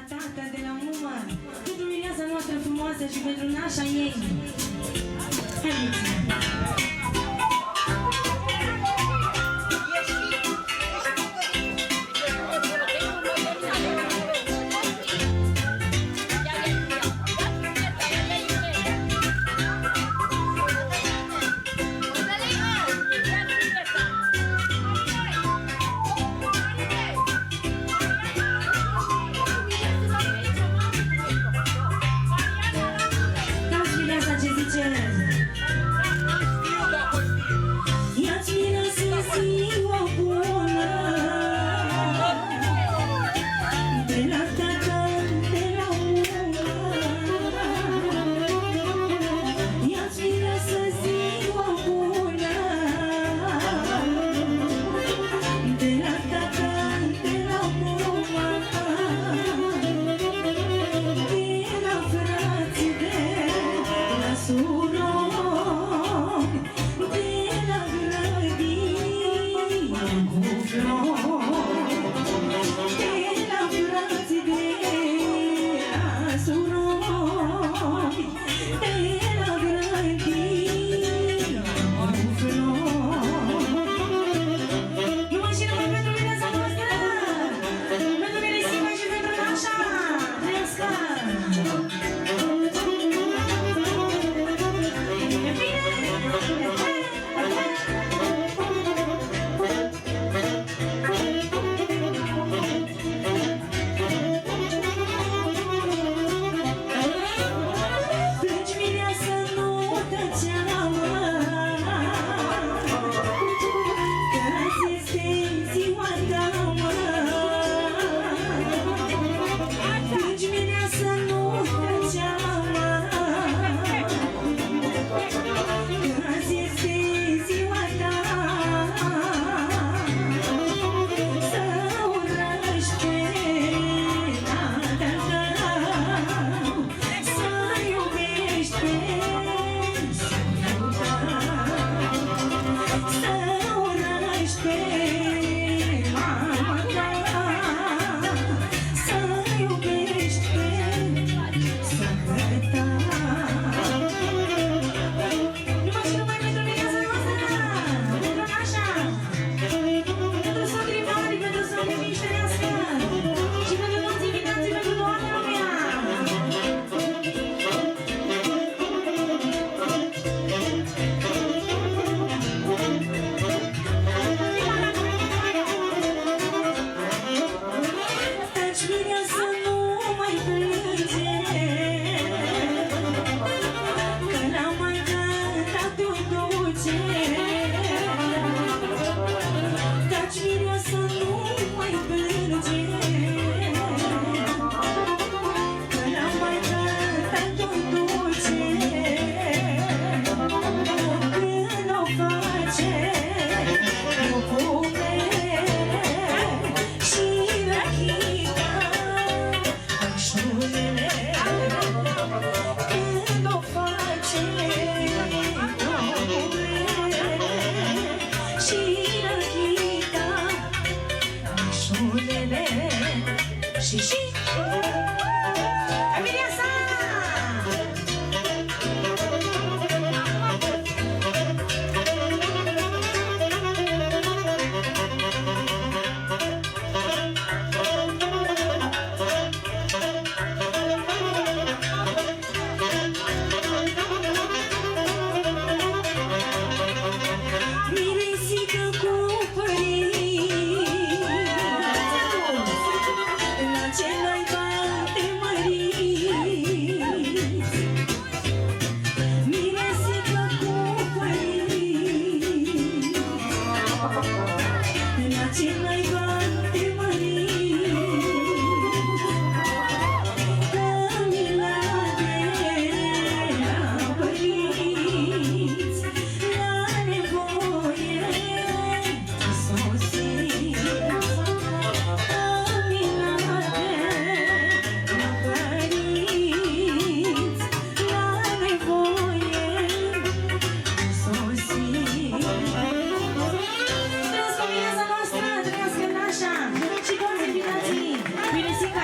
tata, de la mama, pentru mireasa noastră frumoasă și pentru nașa ei. Haideți!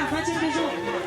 Facem pe joc!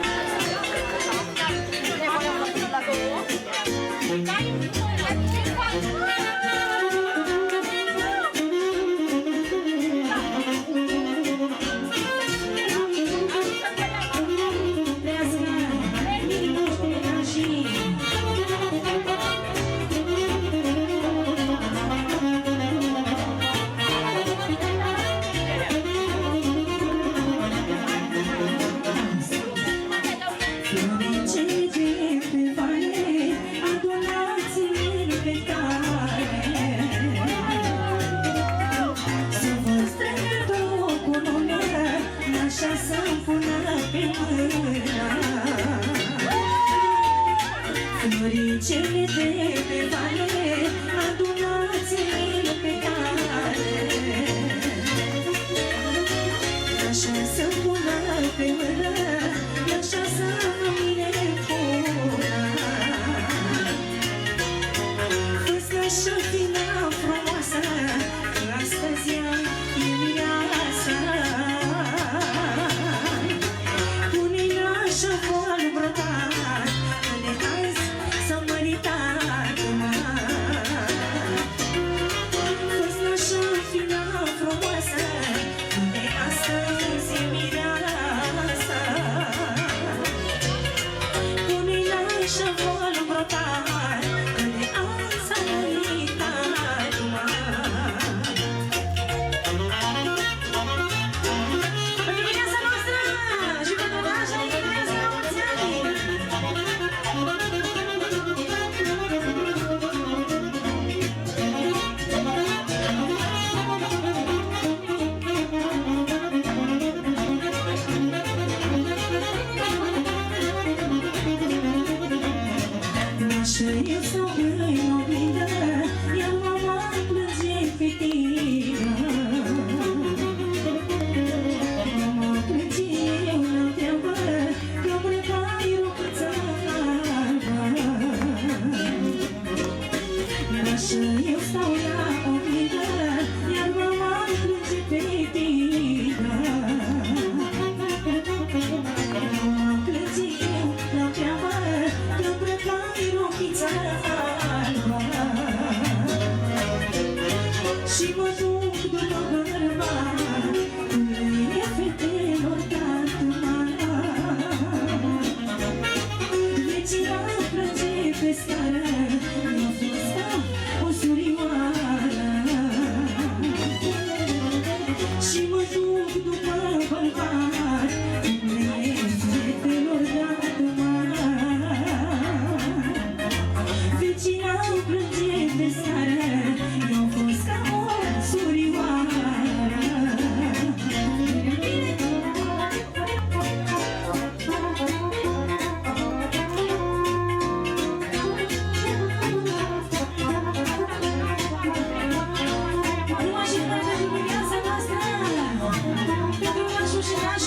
Nașa să-mi pună pe mână floricele de pe vale, adunați-le pe cale. Nașa să-mi pună pe mână, nașa să-mi nepună. Fă-ți nașa fina frumoasă, astăzi ea e mireasa. Pune-i nașa voal brodat, că de azi s-a măritat Fă-ți nașa fina frumoasă, de astăzi e mireasa. Pune-i nașa voal brodat, că de azi s-a măritat Pentru viața noastră și pentru nașa ei trăiesc la mulți ani. Nașa eu stau în oglindă, iar mama plânge fetină. Mama plânge eu la treabă, că îmbrăcai rocuța albă. Nașa eu stau la oglindă, iar mama plânge fetină. Mama plânge eu la treabă, că îmbrăcai rochița albă. Și mă duc după bărbat, unde fetelor tatăma. Vecina plânge pe scară, mi-a fost o surioară. Și mă duc după bărbat, unde fetelor tatăma. Vecina plânge pe scară, mi-a fost ca o surioară. Numai și numai pentru viața noastră, pentru nașul și nașa.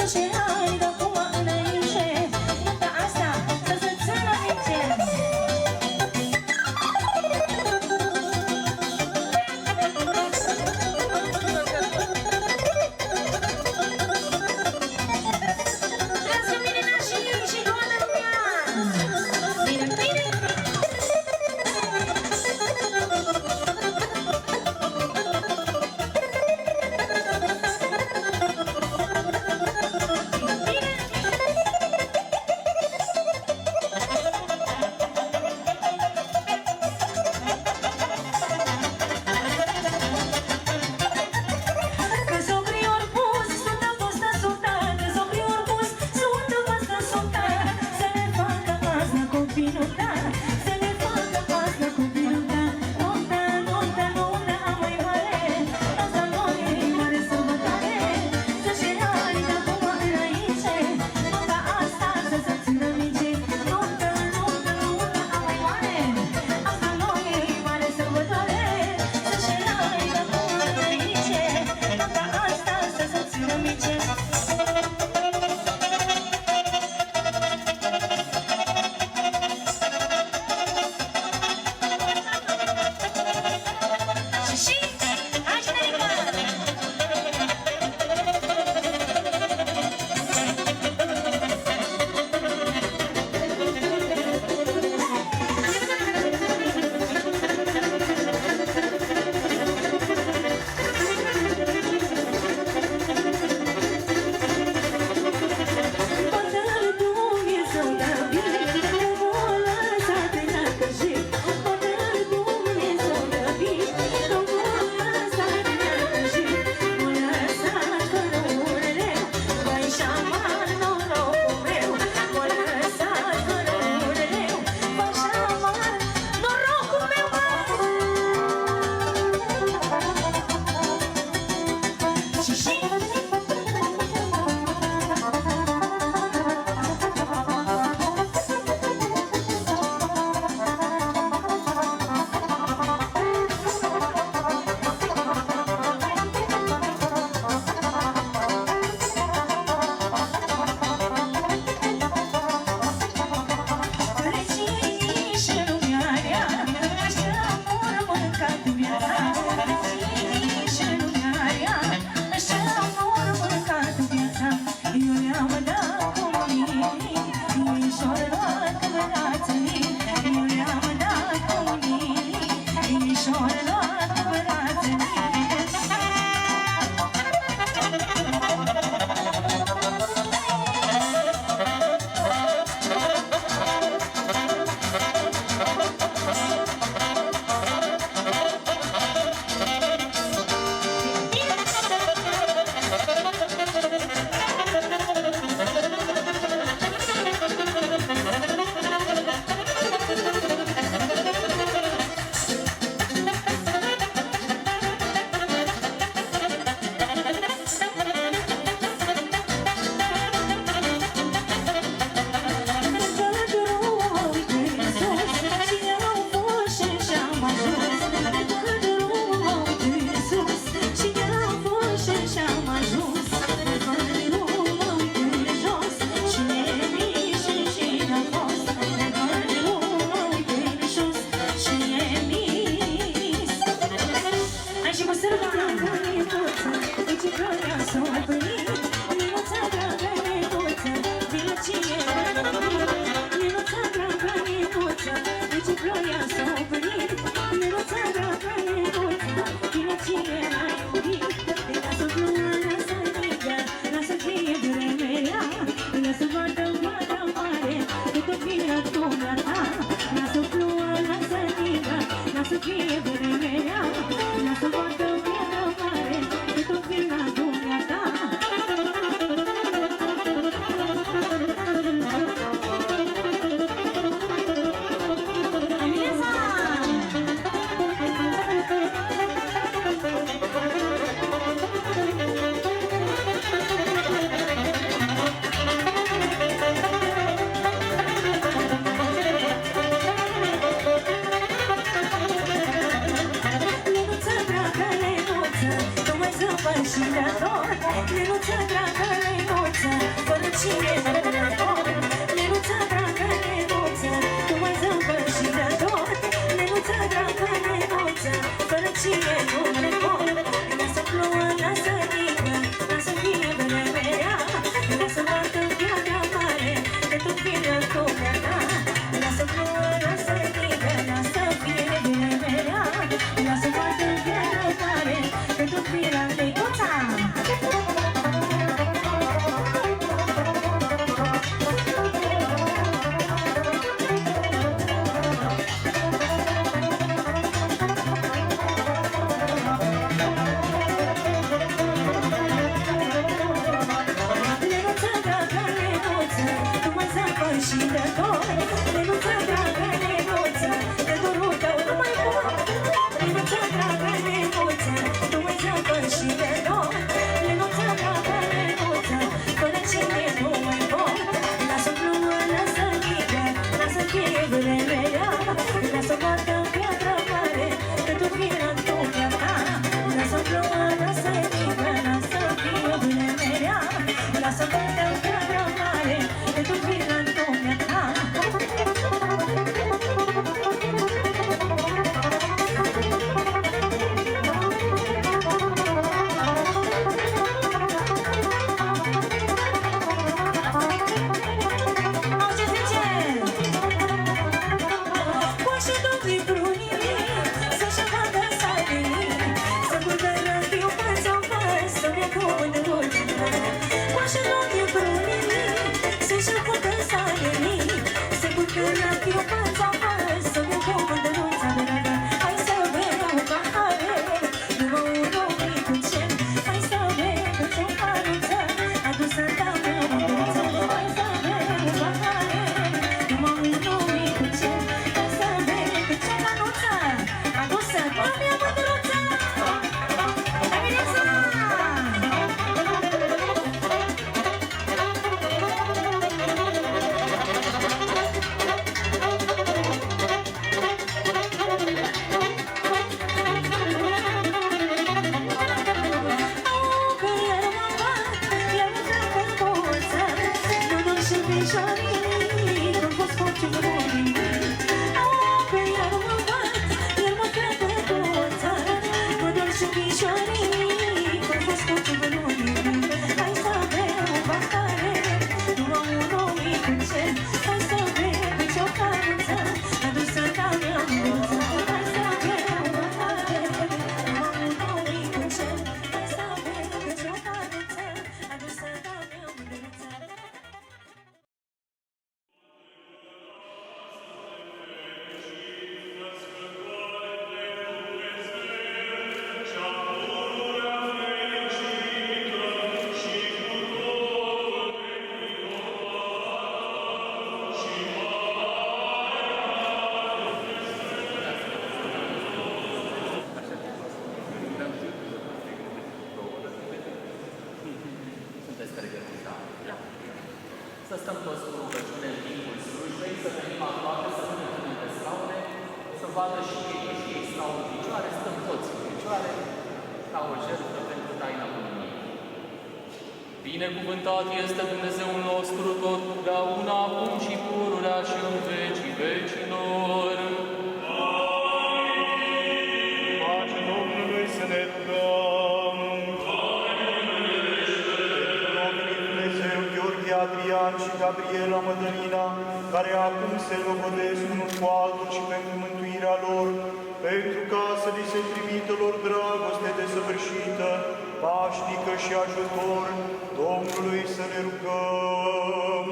10 ani de acum înainte, nota asta să se țină minte. Trăiască Mirina și toată lumea! Bine, bine! Să stăm toți cu rugăciune în timpul slujbei, să venim aproape, să nu ne punem pe scaune, să vadă și ei că și ei stau în picioare, stăm toți în picioare, ca o jertfă pentru taina Bunului. Binecuvântat este Dumnezeul nostru totdeauna, acum și pururea și în vecii vecilor. Amin. Pace Domnului să ne rugăm. Adrian și Gabriela Mădălina, care acum se logodesc unul cu altul și pentru mântuirea lor, pentru ca să li se trimită lor dragoste desăvârșită, pașnică și ajutor, Domnului să ne rugăm.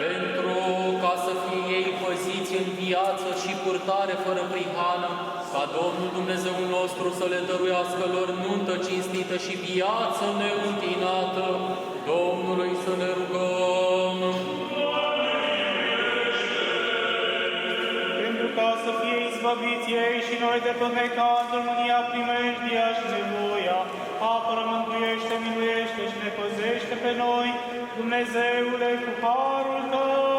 Pentru ca să fie ei păziți în viață și purtare fără prihană, ca Domnul Dumnezeul nostru să le dăruiască lor nuntă cinstită și viață neîntinată, Domnului să ne rugăm. Pentru ca să fie izbăviți ei și noi de păcatul, mânia, primejdia și nevoia, apără, mântuiește, miluiește și ne păzește pe noi, Dumnezeule, cu harul Tău.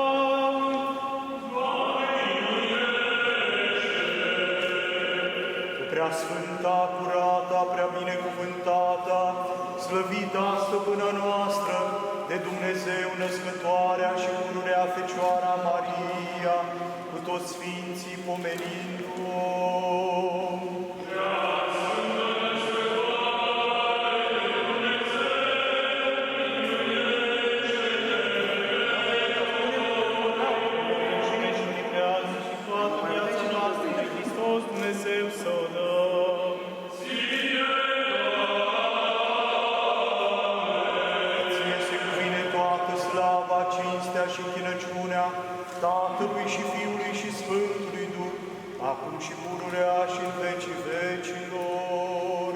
Prea sfânta, curata, prea binecuvântata, slăvită stăpâna noastră, de Dumnezeu născătoarea și pururea Fecioara Maria, cu toți sfinții pomenind-o. Dumnezeu să o dăm. Ție se cuvine toată slava, cinstea și închinăciunea Tatălui și Fiului și Sfântului Duh, acum și pururea și în vecii vecilor.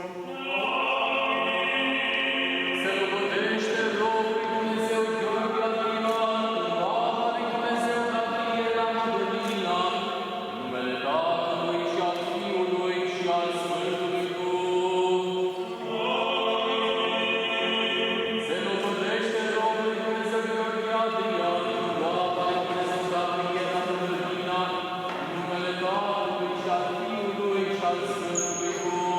Se locuiește robul Dumnezeu Gheorghe Adrian, Doamne Dumnezeu Gabriela Madalina, numele Tatălui și al Fiului și al Sfântului Duh. Se locuiește robul Dumnezeu Gheorghe Adrian, Doamne Dumnezeu Gabriela Madalina, numele Tatălui și al Fiului și al Sfântului Duh.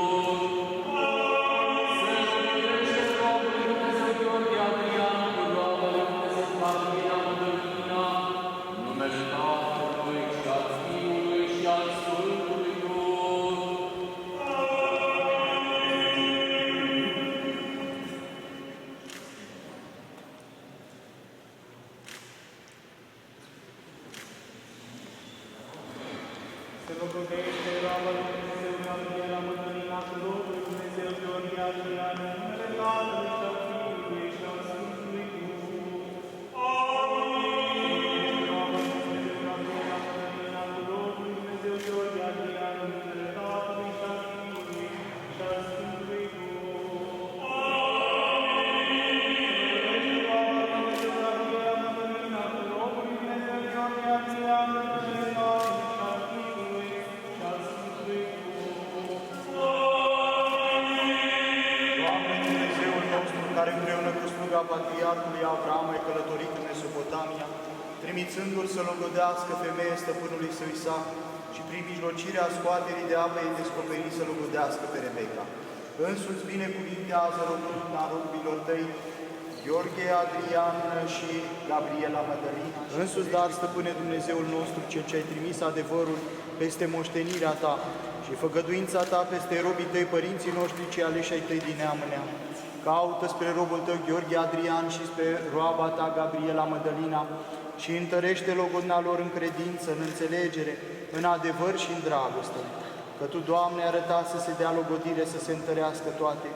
Se locuiește roaba lui Dumnezeu Gabriela Madalina, cu Domnul Dumnezeu Gheorghe Adrian, numele Tatălui și al Fiului și al Sfântului Duh. Amin. Roaba lui Dumnezeu Gabriela Madalina, cu Domnul Dumnezeu Gheorghe Adrian, numele Tatălui și al Fiului și al Sfântului Duh. Amin. Roaba lui Dumnezeu Gabriela Madalina, cu Domnul Dumnezeu Gheorghe Adrian, numele Tatălui și al Fiului și al Sfântului Duh. Doamne, Dumnezeul nostru, care împreună cu sluga Patriarhului Avram ai călătorit în Mesopotamia, trimițându-l să logodească femeie stăpânului său Isaac și prin mijlocirea scoaterii de apă ei descoperi să logodească pe Rebecca. Însuți binecuvintează robilor tăi, Gheorghe Adrian și Gabriela Madalina. Însuți, dar, stăpâne Dumnezeul nostru, cel ce ai trimis adevărul peste moștenirea ta și făgăduința ta peste robii tăi, părinții noștri, cei aleși ai tăi din neam în neam. Caută spre robul tău Gheorghe Adrian și spre roaba ta Gabriela Madalina și întărește logodna lor în credință, în înțelegere, în adevăr și în dragoste. Că Tu, Doamne, arăta să se dea logodire, să se întărească toate.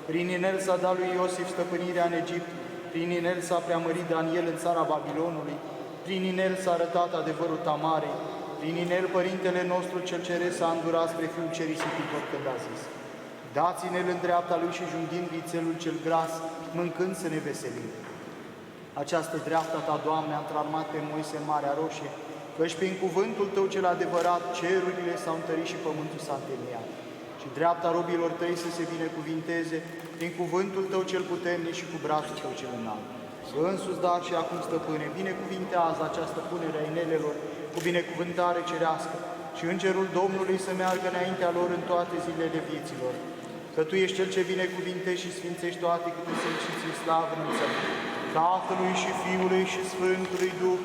Prin inel s-a dat lui Iosif stăpânirea în Egipt, prin inel s-a preamărit Daniel în țara Babilonului, prin inel s-a arătat adevărul Tamarei, prin inel Părintele nostru cel Ceresc s-a îndurat spre Fiul cel risipitor când a zis: dați-ne-l în dreapta lui și junghind vițelul cel gras, mâncând să ne veselim. Această dreapta ta, Doamne, a întrarmat pe Moise în Marea Roșie, căci prin cuvântul Tău cel adevărat cerurile s-au întărit și pământul s-a întemeiat. Și dreapta robilor Tăi să se binecuvinteze prin cuvântul Tău cel puternic și cu brațul Tău cel înalt. Însuți, dar și acum, Stăpâne, binecuvintează această punere a inelelor cu binecuvântare cerească și îngerul Domnului să meargă înaintea lor în toate zilele vieților. Că Tu ești Cel ce binecuvintești și sfințești toate câte sunt și ți slavă înălțări, Tatălui și Fiului și Sfântului Duh,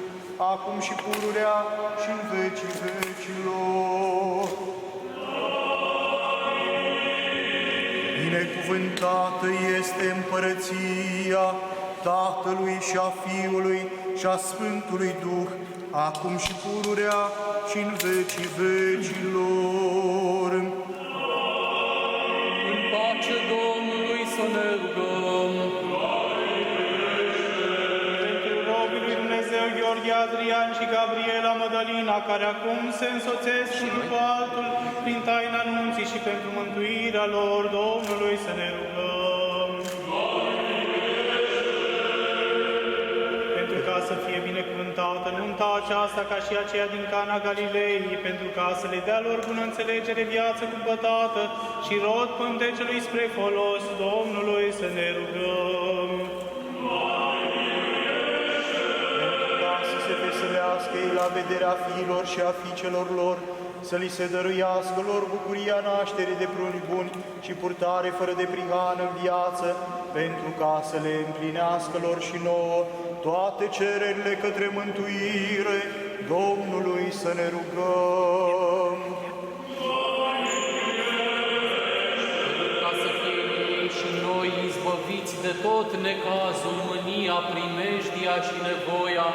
acum și pururea și în vecii vecilor. Binecuvântată este împărăția Tatălui și a Fiului și a Sfântului Duh, acum și pururea și în vecii vecilor. În pace Domnului să ne rugăm. Pentru robii lui Dumnezeu Gheorghe Adrian și Gabriela Madalina, care acum se însoțesc și după altul prin taina anunții și pentru mântuirea lor, Domnului să ne rugăm. Pentru ca să fie binecuvântată nunta aceasta ca și aceea din Cana Galilei, pentru ca să le dea lor bună înțelegere, viață cumpătată și rod pântecelui spre folos, Domnului să ne rugăm. Pentru ca să se veselească ei la vederea fiilor și a fiicelor lor, să li se dăruiască lor bucuria nașterii de pruni buni și purtare fără de prihană în viață, pentru ca să le împlinească lor și nouă toate cererile către mântuire, Domnului să ne rugăm. Ca să fie ei și noi izbăviți de tot necazul, mânia, primejdia și nevoia,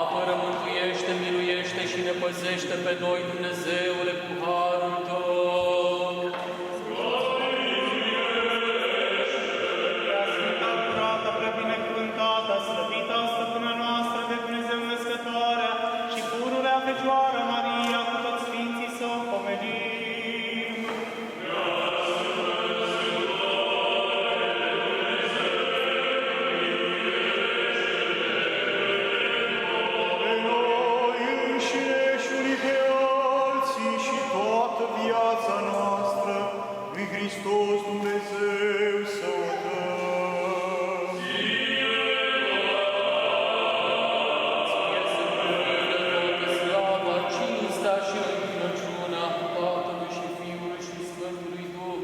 apără, mântuiește, miluiește și ne păzește pe noi, Dumnezeule, cu harul Tău. Preasfânta, curată, prebinecuvântată, slăvită, stăpâna noastră de Dumnezeu născătoarea și pururea Fecioară Maria, cu toți sfinții să o pomenim. Pe noi înșine și unii pe alții și toată viața noastră, lui Hristos Dumnezeu să o dăm. Ție să toată slava, cinstea și închinăciunea Tatălui și Fiului și Sfântului Duh,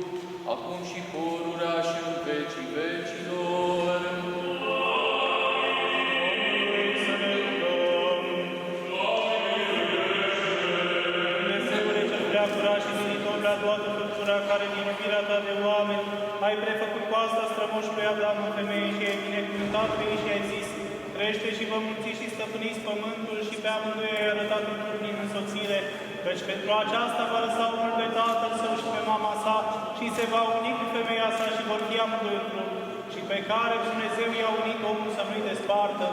acum și pururea și în vecii vecilor. Să ne rugăm. Dumnezeule cel prea curat și vinitor la toată făptura care din iubirea ta de oameni ai prefăcut cu asta strămoșului Adam în femeie și ai binecuvântat pe ei și ai zis: crește și vă mulțiți și stăpâniți pământul și pe amândoi ai arătat într-un din însoțire, căci pentru aceasta va lăsa unul pe tatăl său și pe mama sa și se va uni cu femeia sa și vor fi amândoi într-un, și pe care Dumnezeu i-a unit omul să nu-i despartă.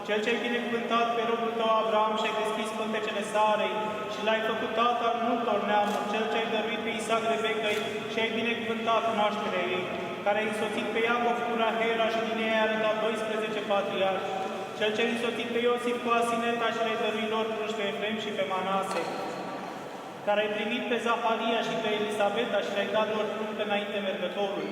Cel ce-ai binecuvântat pe robul tău Abraham și ai deschis pântecele Sarei și l-ai făcut tată al multor neamuri, cel ce-ai dăruit pe Isaac Rebecăi și ai binecuvântat nașterea ei, care ai însoțit pe Iacov cu Rahela și din ei ai arătat 12 patriarhi, cel ce ai însoțit pe Iosif cu Asineta și le-ai dăruit lor pruși pe Efrem și pe Manase, care ai primit pe Zaharia și pe Elisabeta și le-ai dat lor frunte înainte mergătorul,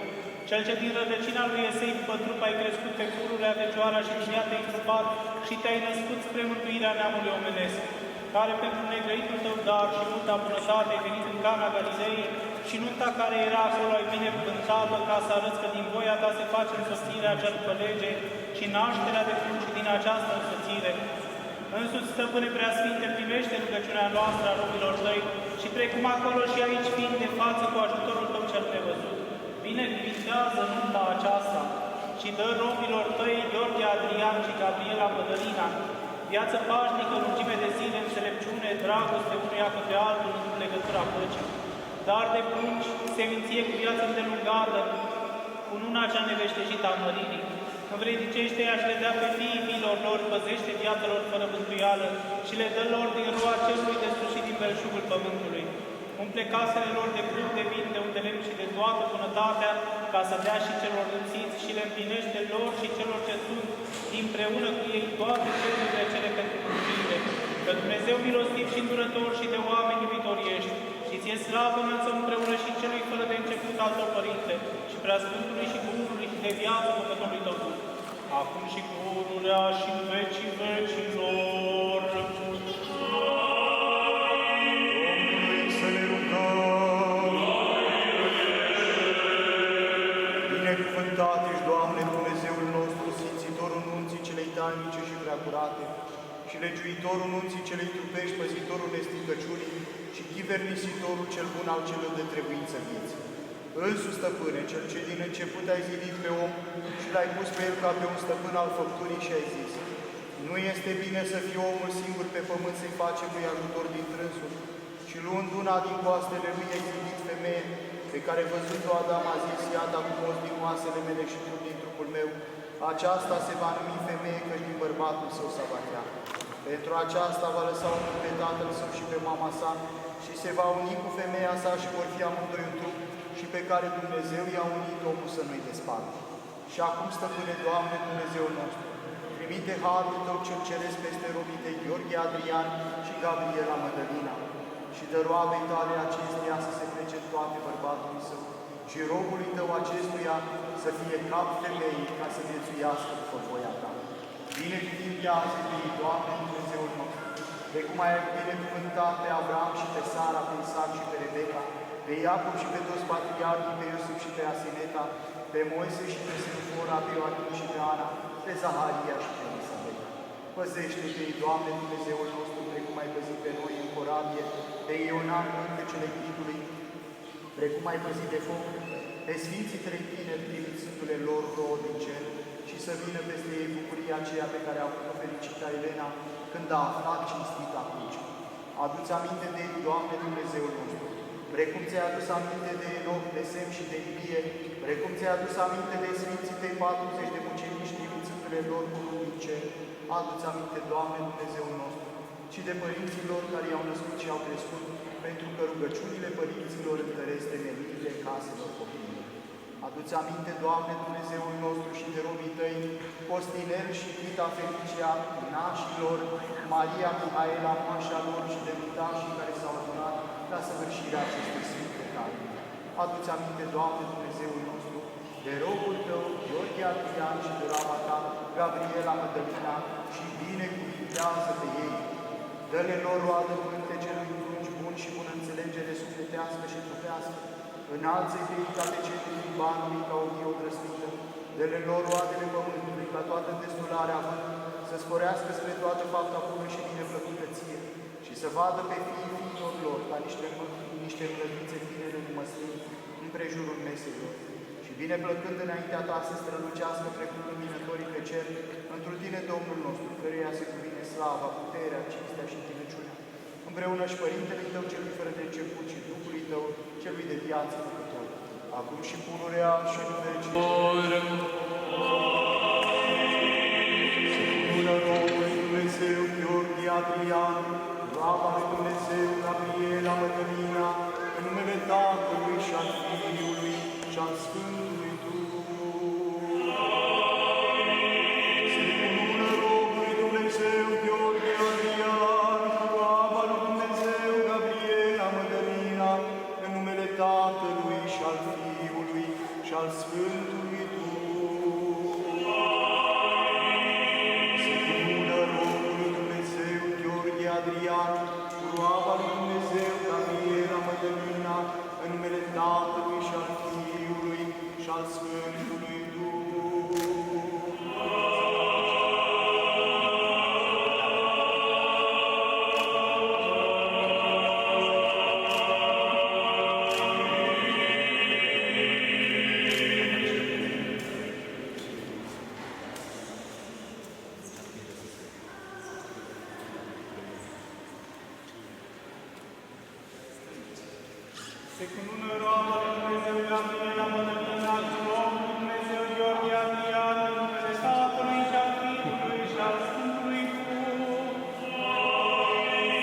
cel ce din rădăcina lui Esei după trup ai crescut pe pururea Fecioara și din ea te-ai înțepat și te-ai născut spre mântuirea neamului omenesc, care pentru negrăitul tău dar și multa bunătate ai venit în Cana Galilei și nunta care era acolo ai binecuvântată ca să arăți că din voia ta se face însoțirea cea după lege și nașterea de frunci din această însoțire. Însuți, Stăpâne Preasfinte, primește rugăciunea noastră a robilor tăi și precum acolo și aici fiind de față cu ajutorul tău cel nevăzut, binecuvintează nunta aceasta și dă robilor tăi Gheorghe, Adrian și Gabriela Mădălina viață pașnică, lungime de zile, înțelepciune, dragoste unuia către altul în legătura păcii, dar de prunci, seminție cu viață îndelungată, cu luna cea neveștejită a măririi. Învrednicește-i și le dea pe fiilor lor, păzește viața lor fără mântuială și le dă lor din roa celui de sus și din belșugul pământului. Umple casele lor de plug, de vin, de unde lemn și de toată bunătatea, ca să dea și celor lipsiți și le împlinește lor și celor ce sunt împreună cu ei toate cerurile cele pentru mântuire. Că Dumnezeu milostiv și îndurător și de oameni iubitori ești, și ție slavă înălțăm împreună și celui fără de început al tău, Părinte, și Preasfântului și Bunului și de viață Făcătorului tău Duh, acum și pururea și în vecii vecilor. Domnului să ne rugăm. Binecuvântat ești, Doamne, Dumnezeul nostru, Sfințitorul nunții celei tainice și preacurate, și legiuitorul nunții celei trupești, păzitorul nestricăciunii și chivernisitorul cel bun al celor de trebuință vieții. Însuși, Stăpâne, cel ce din început ai zidit pe om și l-ai pus pe el ca pe un stăpân al făpturii și ai zis: nu este bine să fie omul singur pe pământ, să-i face lui ajutor din trânsul. Și luând una din coastele lui, ai zidit femeie, pe care văzut-o Adam a zis: iată acum os din oasele mele și trup din trupul meu, aceasta se va numi femeie, căci din bărbatul său s-a bătea. Pentru aceasta va lăsa omul pe tatăl său și pe mama sa și se va uni cu femeia sa și vor fi amândoi un trup, și pe care Dumnezeu i-a unit omul să nu-i despartă. Și acum, Stăpâne, Doamne, Dumnezeul nostru, trimite harul Tău cel ceresc peste robii Tăi Gheorghe, Adrian și Gabriela Mădălina și dă roabei Tale acesteia să se plece în toate bărbatului său și robului Tău acestuia să fie cap femeii ca să viețuiască după voia Ta. Binecuvintează-te, Doamne, Dumnezeul nostru, precum ai binecuvântat pe Abraham și pe Sara, pe Isaac și pe Rebecca, pe Iacob și pe toți patriarhii, pe Iosif și pe Asineta, pe Moise și pe Sefora, pe Ioachim și pe Ana, pe Zaharia și pe Elisabeta. Păzește pe ei, Doamne, Dumnezeul nostru, precum ai păzit pe noi în corabie, pe Ionan, cântecele Chitului, precum ai păzit de foc, pe Sfinții trei tineri, trimițându-le lor două din cer, și să vină peste ei bucuria aceea pe care a avut-o fericită Elena când a aflat cinstita cruce. Adu-ți aminte de ei, Doamne, Dumnezeul nostru, precum ți-ai adus aminte de Enoch, de Sem și de Ilie, precum ți-ai adus aminte de Sfinții tăi 40 de mucenici, trimițându-le lor bunul din cer. Adu-ți aminte, Doamne, Dumnezeul nostru, și de părinții lor care i-au născut și i-au crescut, pentru că rugăciunile părinților întăresc temeliile caselor copiilor. Adu-ți aminte, Doamne, Dumnezeul nostru, și de robii tăi, Costinel și Vita Felicia, nașilor, Maria Mihaela, moașa lor, și de mitașii care s-au adunat la săvârșirea acestui sfânt plecare. Adu-ți aminte, Doamne, Dumnezeul nostru, de robul tău, Gheorghe Adrian, și de raba ta, Gabriela Mădălina, și binecuvintează pe ei. Dă-le lor roadă pântecelui prunci bun și bună înțelegere sufletească și trupească. Înalță-i pe ei ca pe cei din Libanului, ca o vie odrăsnită. Dă-le lor roadele pământului, ca toată îndestularea având, să sporească spre toată fapta bună și bineplăcută ție, și să vadă pe fiilor lor ca niște mlădițe tinere cu măslini împrejurul meselor. Și bineplăcând înaintea ta să strălucească precum luminătorii pe cer, întru tine, Domnul nostru, căreia se cuvine slava, puterea, cinstea și înțelepciunea, împreună și Părintele tău celui fără de început și Duhului tău celui de viață făcător, acum și pururea și în veci. Bună Domnului Dumnezeu, Gheorghe Adrian, roaba lui Dumnezeu, Gabriela Mădălina, în numele Tatălui și al Fiului și al Sfântului Duh. Să-i cunună robului Dumnezeu, Gheorghe Adrian, roaba lui Dumnezeu, Gabriela Mădălina, în numele Tatălui și al Fiului și al Sfântului Duh. Să-i cunună robului Dumnezeu, Gheorghe Adrian, roaba lui Dumnezeu, Gabriela Mădălina, în numele Tatălui și al Fiului și al Sfântului Duh. Se cunună roaba lui Dumnezeu, Gabriela Mădălina, cu robul lui Dumnezeu, Gheorghe Adrian, în numele Tatălui și al Fiului și al Sfântului Duh.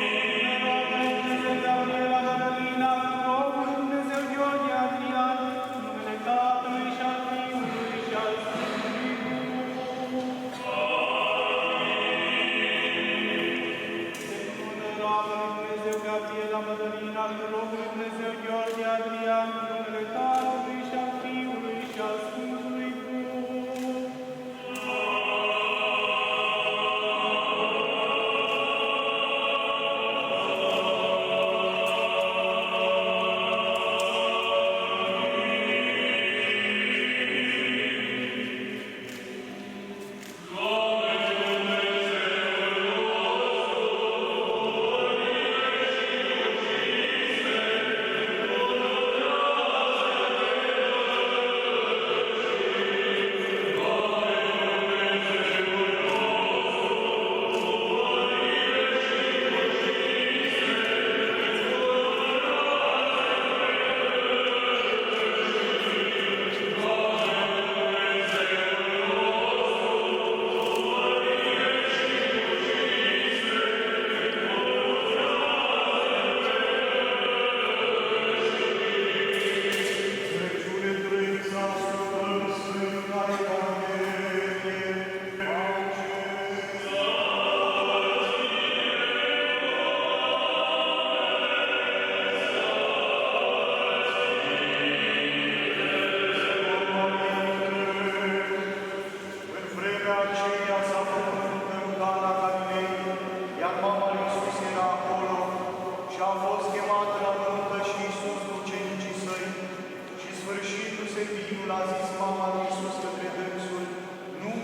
Se cunună roaba lui Dumnezeu, Gabriela Mădălina, cu robul lui Dumnezeu, Gheorghe Adrian, în numele Tatălui și al Fiului și al Sfântului Duh. Se cunună roaba lui Dumnezeu, Gabriela Mădălina, cu robul lui Dumnezeu, Gheorghe Adrian,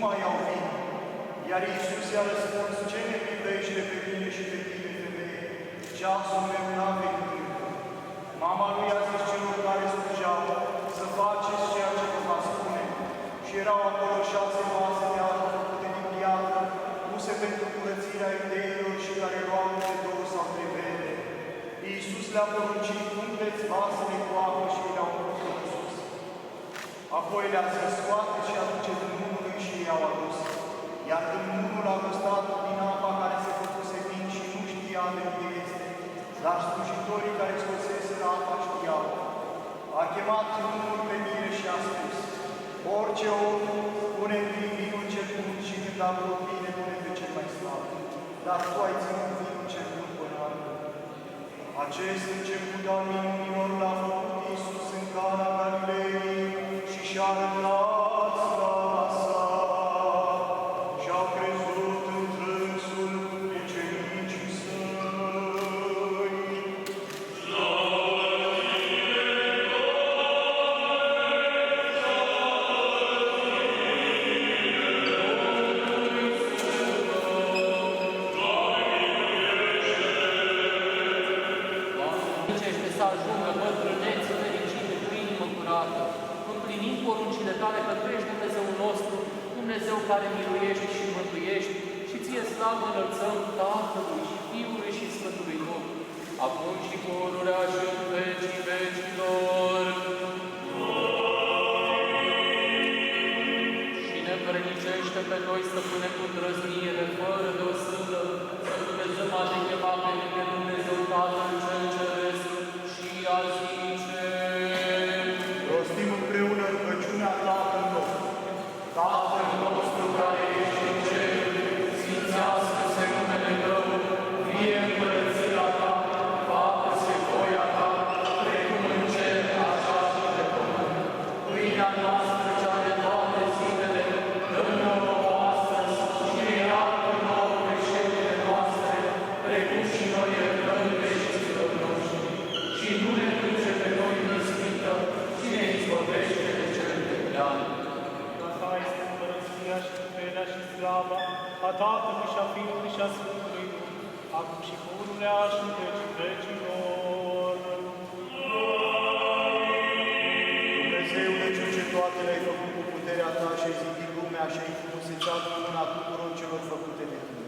mai au vin. Iar Iisus i-a răspuns, ce ne privește pe mine și pe tine, femeie? Ceasul meu n-a venit încă. Mama lui a zis celor care slujeau să faceți ceea ce vă va spune. Și erau acolo 6 vase de apă făcute din piatră, puse pentru curățirea iudeilor și care luau de 2 sau 3 vede. Iisus le-a poruncit, umfleți vasele cu apă și le-au pus în sus. Apoi le-a zis, scoateți și aduceți Domnului și i-au adus. Iar Domnul a gustat din apa care se făcuse vin și nu știa de unde este, dar slujitorii care scoseseră apa știau. A chemat Domnul pe mine și a spus, orice om pune în vin vinul cel bun și când a vrut bine pune pe cel mai slab, dar tu ai ținut vinul cel bun până acum. Acest început al minunilor l-a făcut Iisus în Cana Galilei și și-a arătat slava sa. Și-au crezut în trânsul ucenicii săi. Să ajungă bătrâneți fericite cu inimă curată, împlinind poruncile tale că tu ești Dumnezeu nostru, Dumnezeu care miluiești și mântuiești, și ție slavă înălțăm Tatălui și Fiului și Sfântului Duh, acum și pururea și în vecii vecilor. Și ne prenicește pe noi, Stăpâne, cu îndrăznire, fără de o sândă, să Dumnezeu a te chema pe mine, Dumnezeu Tatăl cel Ceresc, și a zice: Rostim împreună rugăciunea Tatăl nostru. Tatăl nostru care ești în cer, sfințească-se numele Tău, fie împărăția Ta, facă-se voia Ta, precum în cer, așa și pe pământ. Pâinea noastră cea de toate zilele, dă-ne-o nouă astăzi și ne iartă nouă greșelile noastre, precum și noi iertăm greșiților noștri. Și nu ne duce pe noi în ispită, ci ne izbăvește de cel viclean. Ta este împărăția și puterea și slava a Tatălui și a Fiului și a Sfântului Duh, acum și pururea și în vecii vecilor. Dumnezeule cel ce toate le-ai făcut cu puterea Ta și ai zidit lumea și ai frumusețat lumina tuturor celor făcute de Tine.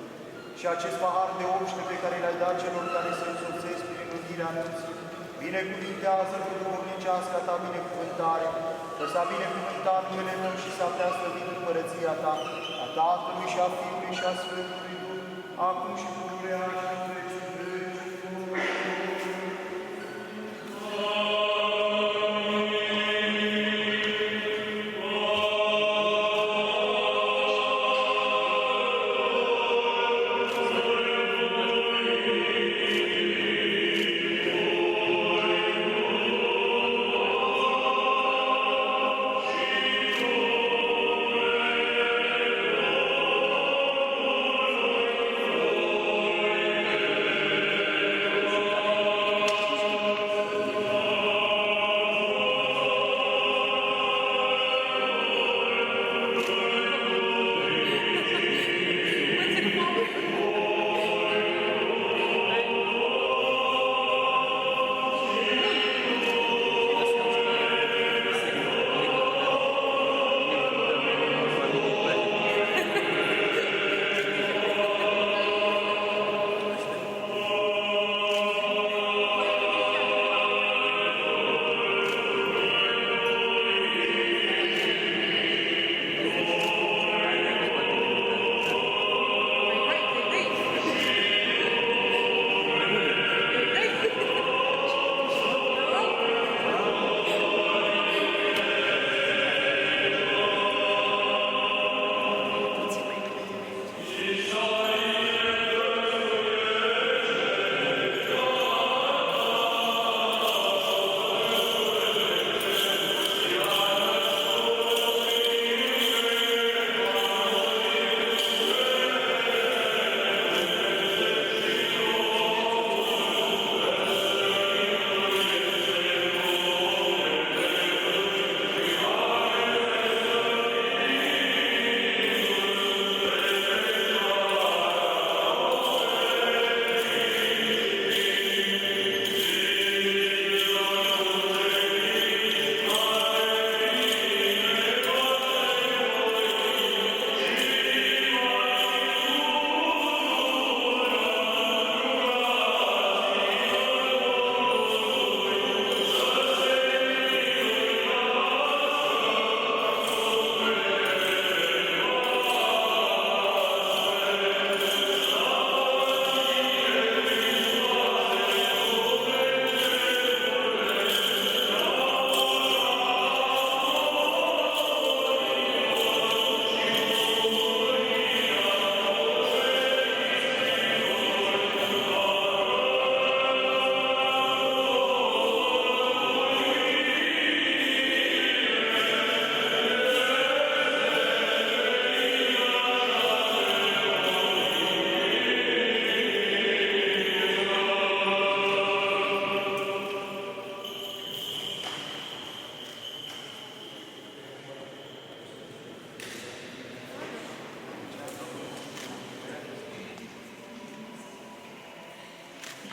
Și acest pahar de obște pe care l-ai dat celor care se însoțesc prin unirea anunții, binecuvintează cu duhovnicească Ta binecuvântare, că s-a binecuvântat numele Tău și s-a prea slăvit împărăția Ta, a Tatălui și a Fiului și a Sfântului Duh, acum și pururea și în vecii vecilor.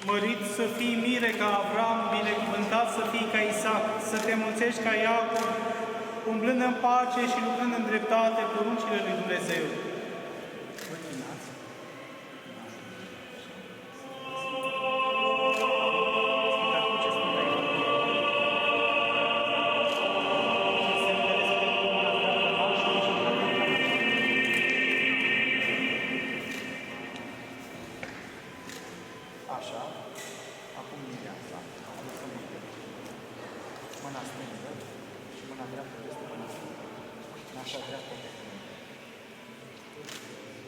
Mărit să fii Mire ca Avram, binecuvântat să fii ca Isaac, să te mulțești ca Iacov, umblând în pace și lucrând în dreptate poruncile lui Dumnezeu. Așa, acum mireasa, acum să mă vedem. Mâna stângă și mâna dreaptă este mâna stângă. Așa dreaptă pe mână.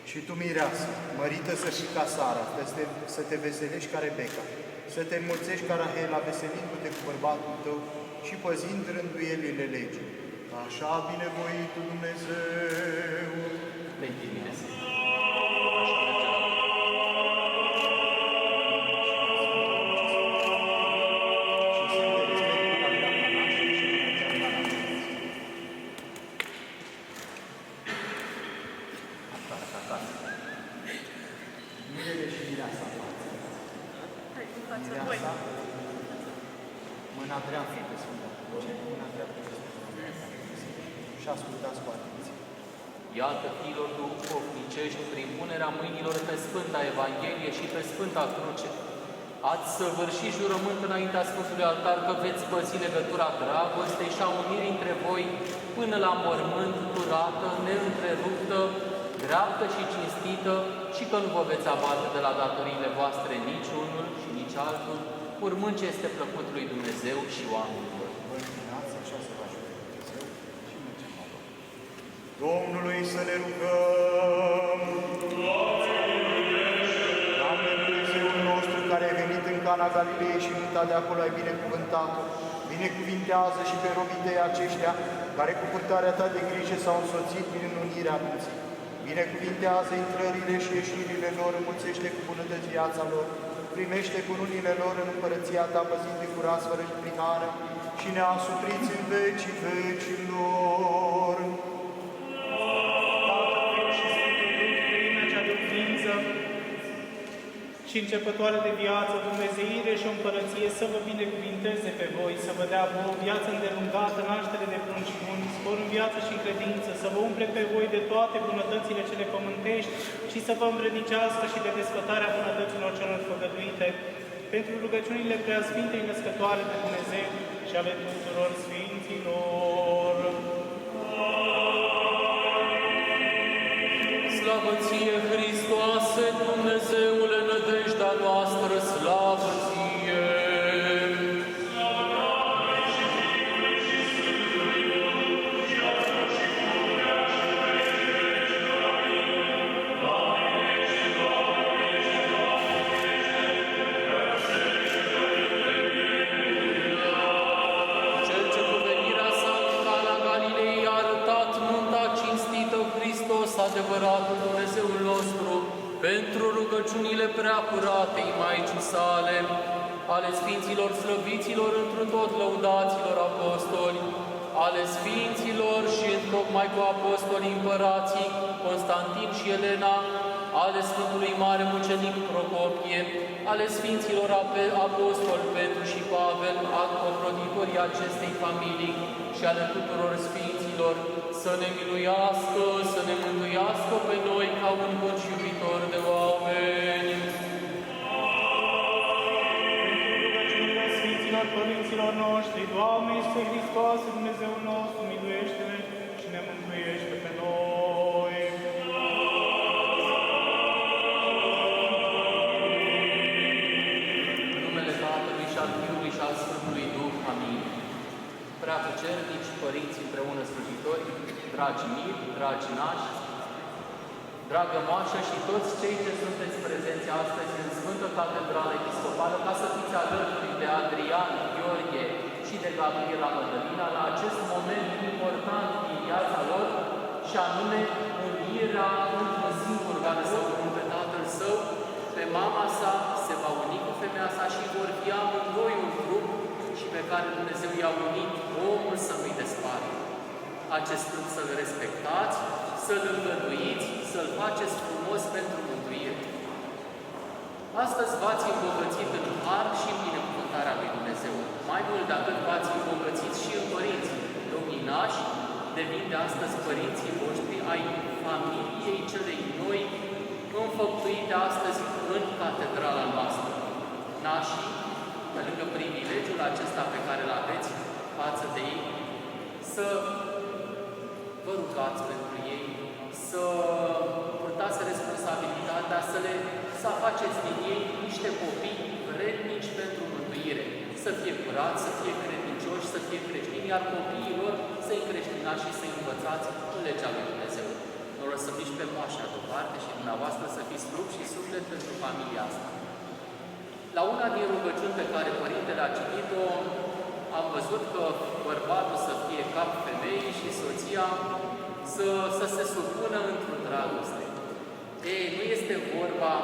Și tu, mireasă, mărită să fii ca Sara, să te veselești ca Rebecca, să te înmulțești ca Rahela, veselindu-te cu bărbatul tău și păzind rânduielile legii. Așa a binevoit Dumnezeu. Pentru mine să Mirele și mireasa în față. Mireasa, mâna dreaptă pe Sfânta Cruce, mâna dreaptă pe Sfânta Cruce. Și ascultați cu atenție. Iată, fiilor duhovnicești, prin punerea mâinilor pe Sfânta Evanghelie și pe Sfânta Cruce, ați săvârșit jurământ înaintea Sfântului Altar că veți păzi legătura dragostei și a unirii între voi până la mormânt, curată, neîntreruptă, dreaptă și cinstită, și că nu vă veți abate de la datoriile voastre nici unul și nici altul, urmând ce este plăcut lui Dumnezeu și oamenilor. Vă înclinați, așa să vă ajute Dumnezeu și mergem la Domnul. Domnului să ne rugăm! Doamne Dumnezeul nostru, care ai venit în Cana Galilei și mutat de acolo ai binecuvântat-o, binecuvintează și pe robii tăi aceștia, care cu purtarea ta de grijă s-au însoțit prin unirea anunții. Binecuvintează intrările și ieșirile lor, înmulțește cu bunătăți viața lor, primește cununile lor în împărăția ta, păzind de curat fără prihană și ne asupriți în vecii vecilor. Și începătoare de viață, dumnezeire și o împărăție să vă binecuvinteze pe voi, să vă dea vouă viață îndelungată, naștere de prunci buni, spor în viață și în credință, să vă umple pe voi de toate bunătățile cele pământești și să vă învrednicească și de desfătarea bunătăților celor făgăduite, pentru rugăciunile preasfintei născătoare de Dumnezeu și ale tuturor Sfinților. Slavă ție, Hristoase, Dumnezeule, nădejdea noastră, slavă ție! Cel ce cu venirea sa în Cana Galilei a arătat nunta cinstită, Hristos, adevăratul Dumnezeul nostru, pentru rugăciunile preacuratei Maicii sale, ale Sfinților slăviților, întru tot lăudaților apostoli, ale Sfinților și întocmai cu apostolii împărații Constantin și Elena, ale Sfântului Mare Mucenic Procopie, ale Sfinților apostoli Petru și Pavel, ocrotitorii acestei familii și ale tuturor Sfinților, să ne miluiască, să ne mântuiască pe noi ca un bun și iubitor de oameni. Pentru Sfinților Părinților noștri, Doamne Iisuse Hristoase, Dumnezeul nostru, miluiește-ne și ne mântuiește pe noi. În numele Tatălui și al Fiului și al Sfântului Duh. Amin. Preacucernici, părinți împreună slujitori, dragi miri, dragi nași, dragă moașă și toți cei ce sunteți prezenți astăzi în Sfântă Catedrală Episcopală, ca să fiți alături de Adrian, Gheorghe și de Gabriela Mădălina la acest moment important din viața lor, și anume unirea într-un singur care să urmă pe tatăl său, pe mama sa, se va uni cu femeia sa și vor fi amândoi un trup, și pe care Dumnezeu i-a unit, omul să nu-i despară. Acest trup să-l respectați, să-l îngăduiți, să-l faceți frumos pentru mântuire. Astăzi v-ați îmbogățit în har și în binecuvântarea lui Dumnezeu. Mai mult de atât v-ați îmbogățit și în părinți. Domnii nași devin de astăzi părinții voștri ai familiei celei noi, înfăptuite astăzi în catedrala noastră. Nașii, pe lângă privilegiul acesta pe care îl aveți față de ei, să vă rugați pentru ei, să purtați responsabilitatea, să faceți din ei niște copii vrednici pentru mântuire, să fie curați, să fie credincioși, să fie creștini, iar copiilor să-i creștinați și să-i învățați în legea lui Dumnezeu. Nu lăsăți pe moașa deoparte și dumneavoastră să fiți trup și suflet pentru familia asta. La una din rugăciuni pe care Părintele a citit-o, am văzut că bărbatul să fie cap femeii și soția să se supună într-o dragoste. Ei, nu este vorba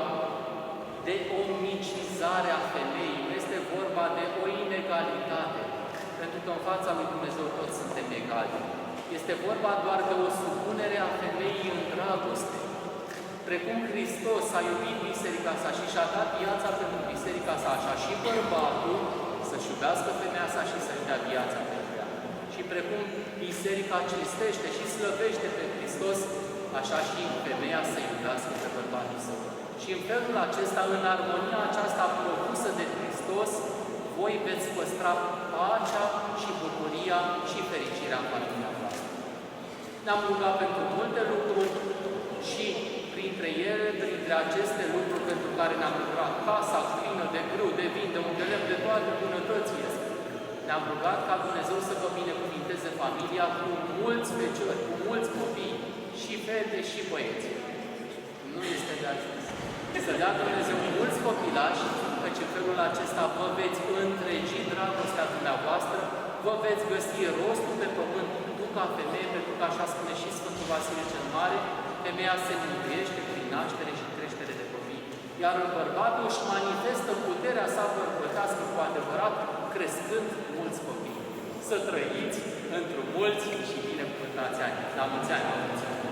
de o micizare a femeii, nu este vorba de o inegalitate, pentru că în fața lui Dumnezeu toți suntem egali. Este vorba doar de o supunere a femeii în dragoste. Precum Hristos a iubit biserica sa și și-a dat viața pentru biserica sa, așa și bărbatul să-și iubească femeia sa și să-și dea viața pentru ea. Și precum biserica cinstește și slăvește pe Hristos, așa și femeia să iubească pe bărbatul său. Și în felul acesta, în armonia aceasta propusă de Hristos, voi veți păstra pacea și bucuria și fericirea în familia voastră. Ne-am rugat pentru multe lucruri și printre aceste lucruri pentru care ne-am rugat, casa plină de grâu, de vin, de undelem, de toate bunătățile, ne-am rugat ca Dumnezeu să vă binecuvinteze familia cu mulți feciori, cu mulți copii, și fete și băieți. Nu este de ajuns. Să dea Dumnezeu mulți copilași, căci în felul acesta vă veți întregi dragostea dumneavoastră, vă veți găsi rostul pe pământ, nu ca femeie, pentru că așa spune și Sfântul Vasile cel Mare, femeia se mântuiește prin naștere și creștere de copii, iar bărbatul își manifestă puterea sa bărbătească cu adevărat, crescând mulți copii. Să trăiți într-un mulți și binecuvântați ani. La mulți ani!